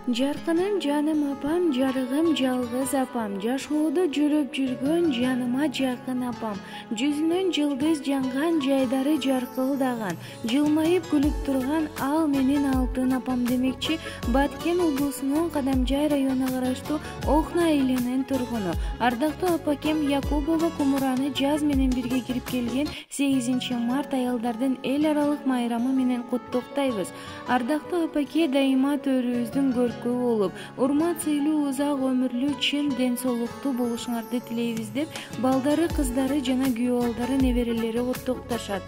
Жаркыным жаным апам, жарыгым жалгыз апам, жашоодо жүрөп жүргөн жаныма жакын апам. Жүзүнөн жылдыз жанган, жайдары жаркылдаган, жылмайып күлүп турган ал менин алтын апам демекчи. Баткен облусунун Кадамжай районуна караштуу Охна айылынын тургуну ардактуу апакем Якубова Кумураны жаз менен бирге кирип келген 8 март аялдардын эл аралык майрамы менен куттуктайбыз. Ардактуу апаке дайыма төрүбүздүн көркү болуп, урмат сыйлуу узак өмүрлүү чын ден соолуктуу болушуңарды тилейбиз деп балдары, кыздары жана күйөө балдары, неберелери куттукташат.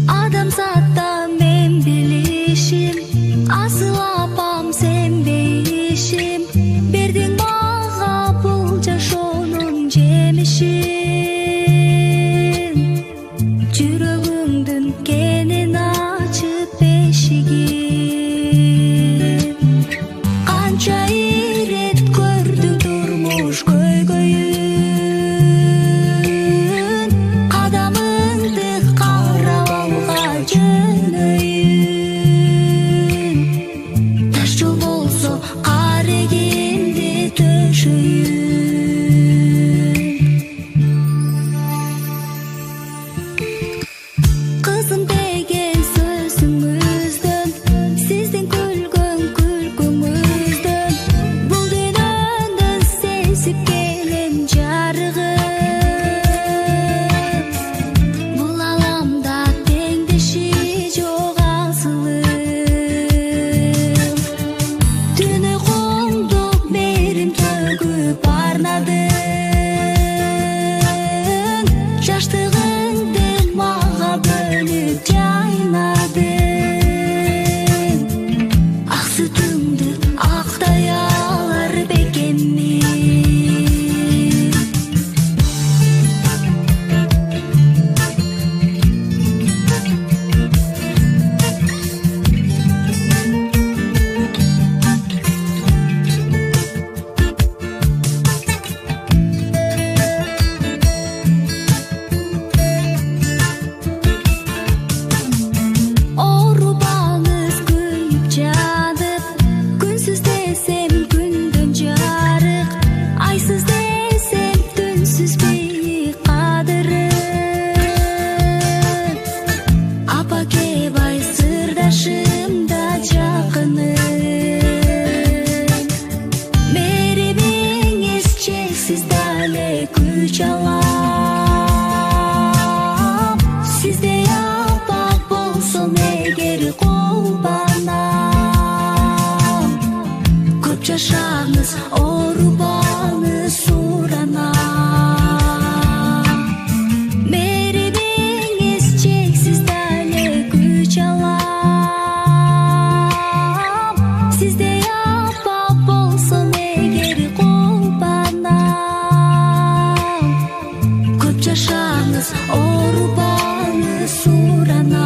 Адамзатта мен билишим, асыл апам сен бейишим, бердиң мага бул жашоонун жемишин. Жүрөгүңдүн кенин ачып бешигин, канча ирет көрдүң турмуш көйгөйүн, кадамыңды карап алга жөнөйүн. Таш жол болсо карегимди төшөйүн. Kızım деген сөзүңүздөн, сиздин күлгөн күлкүңүздөн, бул дүйнөдөн сезип келем жарыгым. Бул аламда теңдеши жок асылым. Түнү коңдук мерим төгүп арнадың, жаштыгыңды мага бөлүп жайнадың. Ак сүтүңдү актай алар бекеммин. Оорубаңыз күйүп жатып, күнсүз десем күндөн жарык, айсыз десем түнсүз бийик кадырым. Апаке бай сырдашым да жакыным, меримиңиз чексиз дале күч алам. Сиздей апа болсом эгер колбанам, көп жашаңыз, оорубаңыз, суранам. Меримиңиз чексиз дале күч алам. Сиздей апа болсом эгер колбанам, көп жашаңыз, оорубаңыз, суранам.